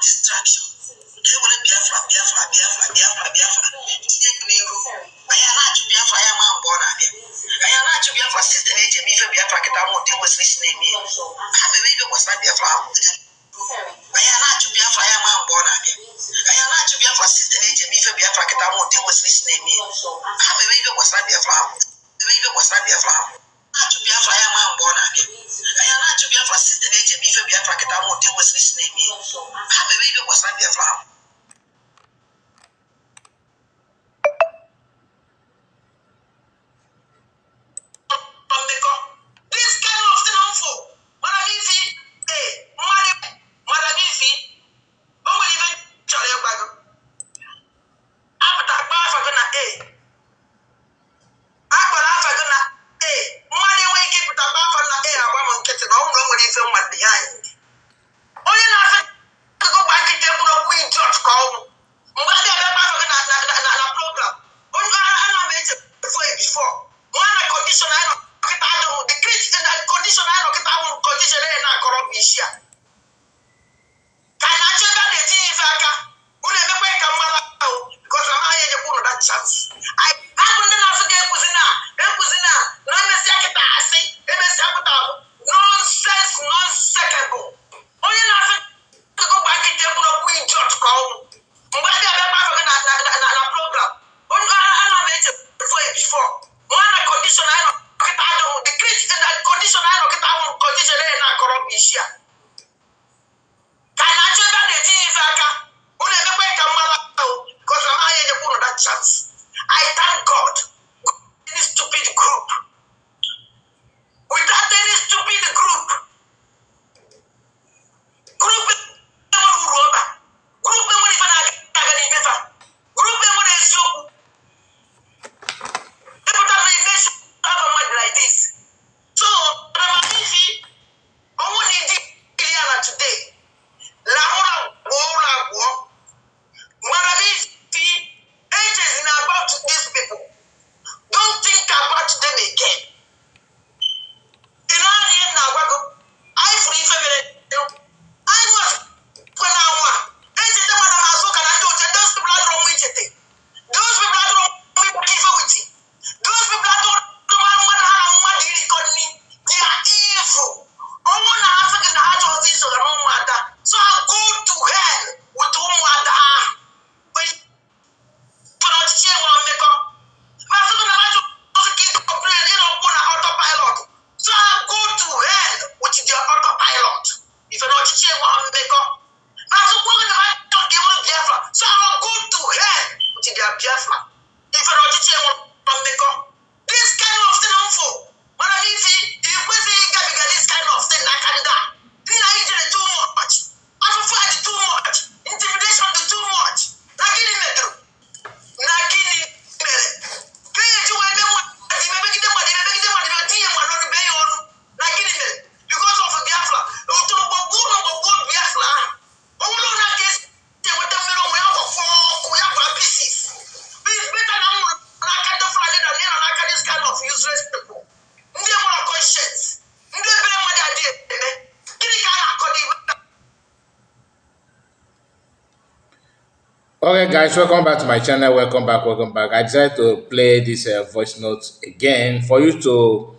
distraction. They want to be a flat. I am not to be a fireman born again. I am not to be a sister agent, me for be a packet. I won't take what's listening me. I'm a baby was not be a flower. I am not to be a fireman born again. I am not to be a sister agent, me for be a packet. I won't take what's listening me. I'm a baby was not be a flower. The baby was not be a flower. Not to be a fireman born again. I am not to be a sister agent, me for be a packet. I won't take what's listening me. I'm a baby was not be a flower. Okay, guys, welcome back to my channel. Welcome back. I decided to play this voice note again for you to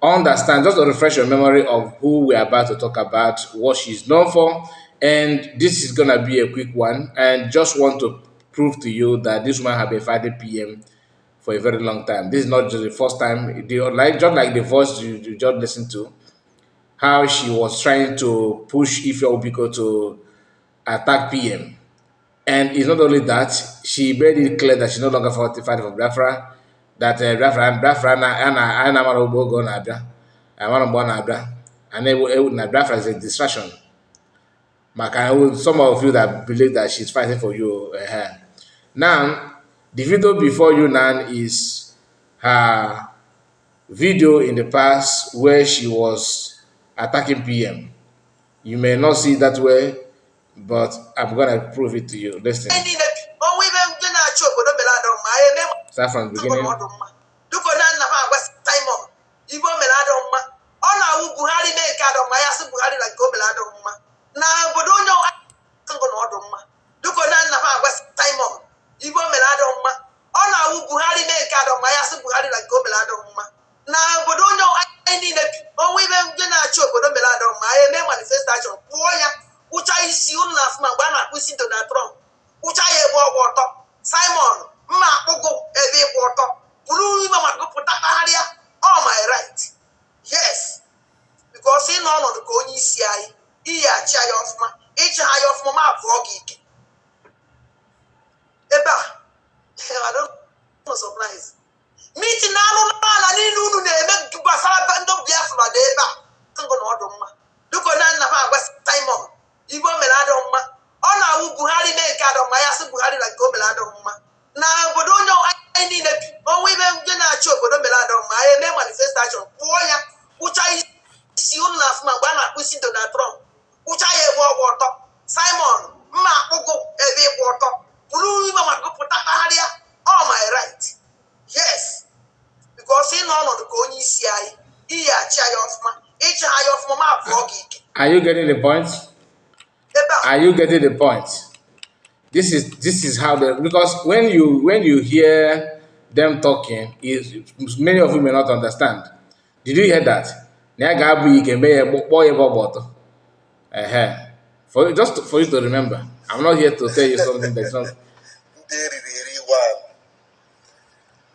understand, just to refresh your memory of who we're about to talk about, what she's known for. And this is gonna be a quick one. And just want to prove to you that this woman has been fighting PM for a very long time. This is not just the first time. Just like the voice you just listened to, how she was trying to push Ife Obiko to attack PM. And it's not only that, she made it clear that she's no longer fighting for Biafra, that Biafra and Amarobo na Abia, Amarabo na Abia, and Biafra is a distraction. Some of you that believe that she's fighting for you. Now, the video before you now is her video in the past where she was attacking PM. You may not see it that way, but I'm gonna prove it to you. Listen. Start from the beginning. ụcha ya ebe ọgwụ ọtọ Simon mma akpụgụ ebe ịkwụ ọtọ bụrụ ime ma gụpụta kpagharịa all my right yes because ị nọ ọnọdụ ka onye isi anyị iyi achị anyị ọfụma ịchị ha ya ọfụma ma abụọ gị ike ebe a I don't surprise meeting na-alụ n'ala niile unu na-eme gbasara ndị Biafra dị ebe a ngụ na ọdụ mma dịka na nna m agwa Simon Igbo mere adọ mma ọ na-awụ Buhari mee nke adọ mma ya sị Buhari na nke o mere adọ mma na obodo onye anyị niile bi ọnwa ibe ndị na-achị obodo mere adọ mma anyị eme manifestation pụọ ya kpụcha isi unu na afụma mgbe a na-akpụ isi Donald Trump kpụcha ya ebe ọgwụ ọtọ Simon mma akpụgụ ebe ịkwụ ọtọ bụrụ ime ma gụpụta kpagharịa all my right yes because ị nọ ọnọdụ ka onye isi anyị iyi achị anyị ọfụma ịchị ha ya ọfụma ma abụọ gị ike. Are you getting the point? Are you getting the point? This is how the because when you hear them talking, is many of you may not understand. Did you hear that? For you to remember. I'm not here to tell you something that's not.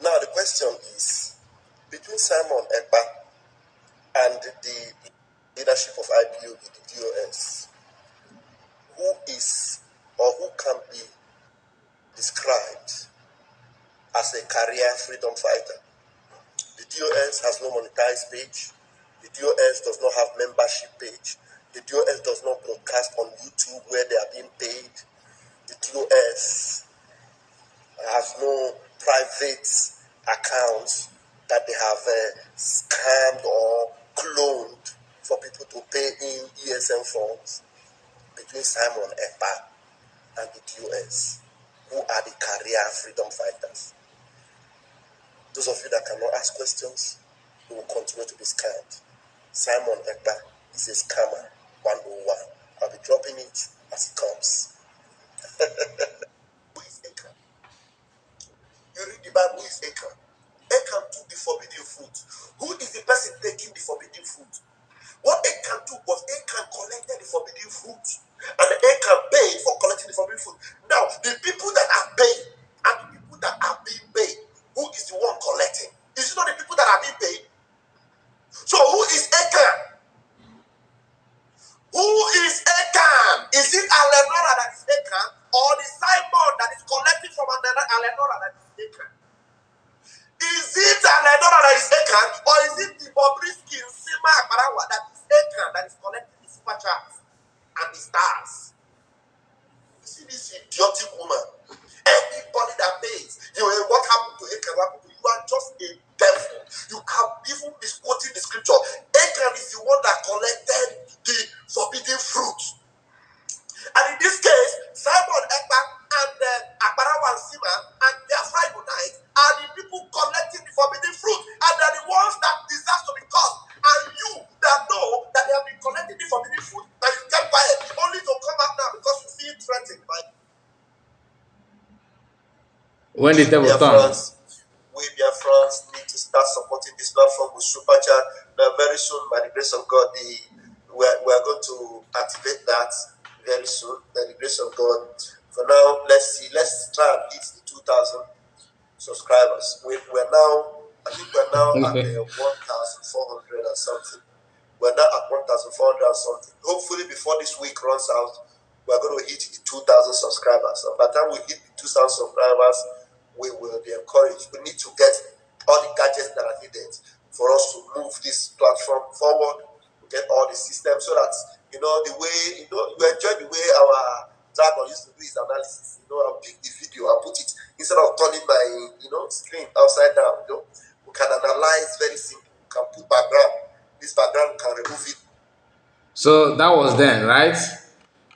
Now the question is between Simon Ekpa and the leadership of IPOB, the DOS, who is or who can be described as a career freedom fighter. The DOS has no monetized page. The DOS does not have membership page. The DOS does not broadcast on YouTube where they are being paid. The DOS has no private accounts that they have scammed or cloned for people to pay in ESM funds. Between Simon Ekpa and the DOS, who are the career freedom fighters. Those of you that cannot ask questions, we will continue to be scammed. Simon Ekpa is a scammer, 101. I'll be dropping it as it comes. Who is Ekpa? You read the Bible, who is Ekpa? Ekpa took the forbidden fruit. Who is the person taking the forbidden fruit? What Ekpa took was Ekpa collected the forbidden fruit. And Ekpa paid for collecting the forbidden fruit. Now, the people that are paying and the people that are being paid, who is the one collecting? Is it not the people that are being paid? So who is Ekpa? Who is Ekpa? Is it Alenora that is Ekpa, or the Simon that is collecting from Alenora that is Ekpa? Is it Alenora that is Ekpa, or is it the Bobrisky Sima Akbarawa that is Ekpa that is collecting the super charts and the stars? You see this idiotic woman. Anybody that pays, what happened to Ekpa? You are just a devil. You can even be quoting the scripture. Ekpa is the one that collected the forbidden fruit. And in this case, Simon Ekpa and Akbarawa Sima and Biafra Unite are the people collecting the forbidden fruit, and they're the ones that deserve to be caught. And you that know that they have been collecting the forbidden fruit, and you kept quiet, only to come out now because you feel threatened by when the devil comes. We Biafrans need to start supporting this platform with super chat. Now, very soon, by the grace of God, we are going to activate that very soon, by the grace of God. For now, let's try and hit the 2,000 subscribers. We're now at 1,400 and something. We're now at 1,400 and something. Hopefully, before this week runs out, we're going to hit the 2,000 subscribers. And by the time we hit the 2,000 subscribers, we will be encouraged. We need to get all the gadgets that are needed for us to move this platform forward, to get all the systems so that, the way, you enjoy the way our Dragon used to do his analysis. I'll pick the video, I'll put it, instead of turning my, screen upside down, we can analyze very simple. We can put background. This background, we can remove it. So that was then, right?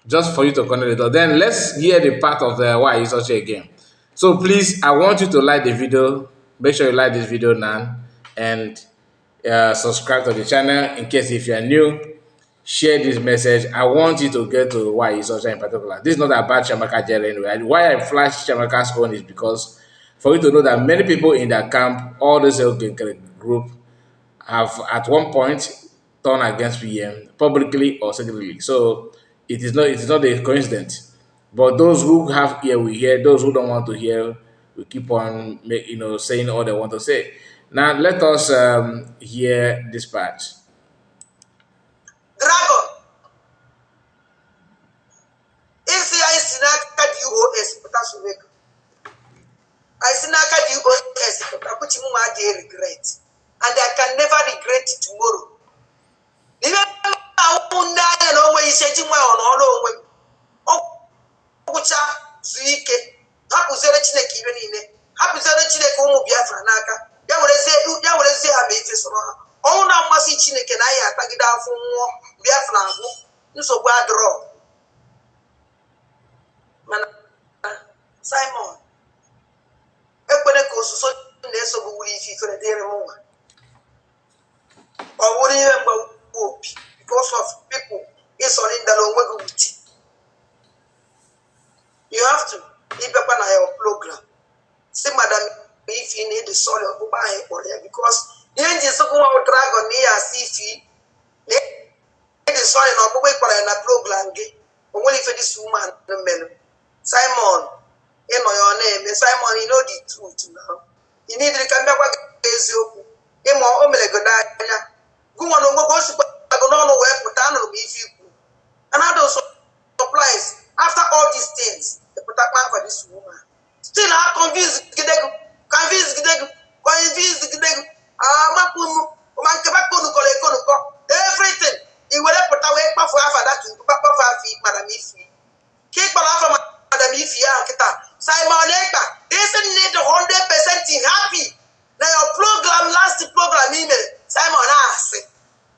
Just for you to connect it. Then let's hear the part of the why is such again. So please, I want you to like the video. Make sure you like this video now and subscribe to the channel. In case if you are new, share this message. I want you to get to why is such in particular. This is not about Chiamaka Jail anyway. Why I flash Chiamaka's own is because for you to know that many people in that camp, all this group, have at one point turned against PM publicly or secretly. So it is not a coincidence. But those who have ear will hear. Those who don't want to hear will keep on, saying all they want to say. Now let us hear this part. Dragon, if I sinaka DOS, I sinaka DOS, which you regret, and I can never regret it tomorrow. Even I know where you said you were on ọgwụcha zuo ike hapụziere Chineke ibe niile hapụziere Chineke ụmụ Biafra n'aka ya werezie ha ma ife sọrọ ha ọnwụ na-amasị Chineke na anyị atagide afọ nwụọ Biafra agwụ nsogbu adịrọ mana Simon ekwere ka osuso na-esogbu wuru ife ifere dịrị m nwa ọ wụrụ ihe mgbawa obi because of people ịsọrịndara onwe gị wuti. You have to leave up on your program. See, madam, if you need the soil of buy for there because the engine so go dragon near see the soil of buy for a program. Only for this woman, the men. Simon, you know your name. Simon, you know the truth now. You need to come back with you. You more omega. Go on over, I don't know where put down if you. And I don't supplies. After all these things, the protect man for this woman. Still, I convince Gidegu. Everything. He will put away for half that to papa for feet, Madam Ifi. Keep on Madam Ifi, Simon Ekpa. Isn't it 100% happy? Now your program, last program email, Simon asked.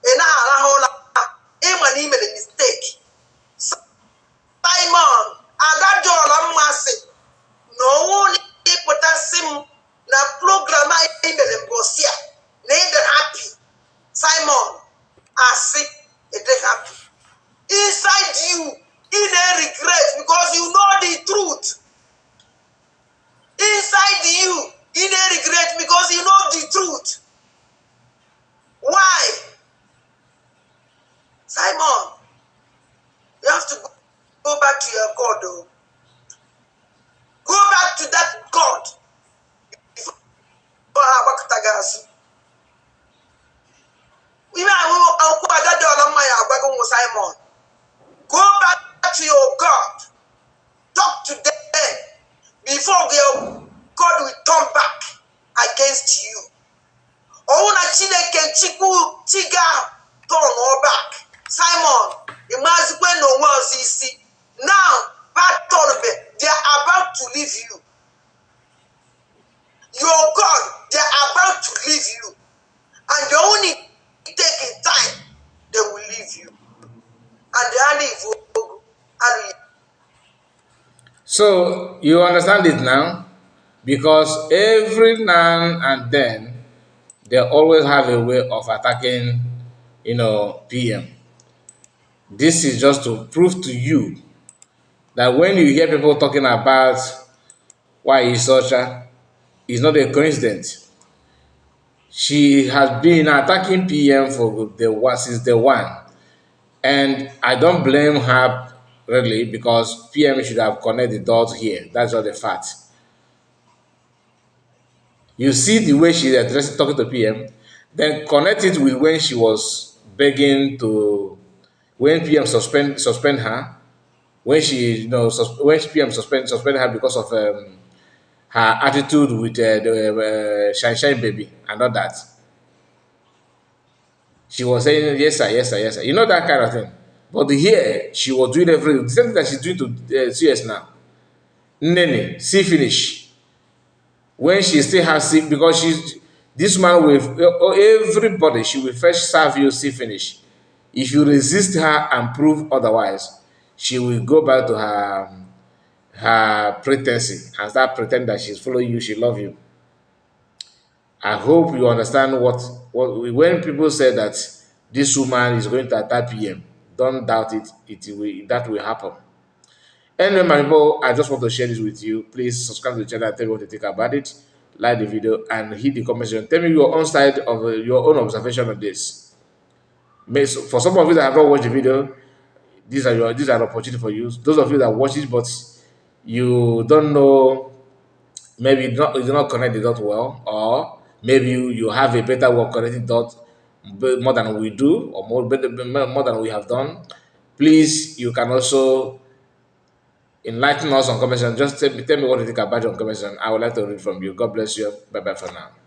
And now I email a mistake. Simon, adájọ́ ọ̀làmúmasì n'òun ní potassium na program email mbosia na ịdị happy. Simon, asị ịdị happy. Inside you, in a regret because you know the truth. Inside you, in a regret because you know the truth. Why? Simon, you have to go back to your God, though. Go back to that God. Simon. Go back to your God. Talk to them before your God will turn back against you. Ouna Chineke Chiku Chiga turn all back. Simon, imagine when no one sees. Now, they are about to leave you. Your God, they are about to leave you. And they only take time, they will leave you. And they only So, you understand it now? Because every now and then, they always have a way of attacking, PM. This is just to prove to you that when you hear people talking about why is such a, it's not a coincidence. She has been attacking PM since the one, and I don't blame her really because PM should have connected the dots here. That's not the fact. You see the way she addressed talking to PM, then connect it with when she was begging to when PM suspend her, when she when PM suspend her because of her attitude with the Shine baby and all that. She was saying yes sir, yes sir, yes sir. You know that kind of thing. But here she was doing everything. The same thing that she's doing to CS now. Nene, see finish. When she still has see because she's this man with everybody, she will first serve you see finish. If you resist her and prove otherwise, she will go back to her pretense and start pretend that she's following you, she love you. I hope you understand what when people say that this woman is going to attack PM, don't doubt it. That will happen. Anyway, my people, I just want to share this with you. Please subscribe to the channel and tell me what you think about it. Like the video and hit the comment section. Tell me your own side of your own observation of this. For some of you that have not watched the video, these are opportunity for you. Those of you that watch it, but you don't know, maybe you do not connect the dot well, or maybe you have a better way of connecting dot more than we do, or more than we have done. Please, you can also enlighten us on comment section. Just tell me what you think about your comment section. I would like to read from you. God bless you. Bye bye for now.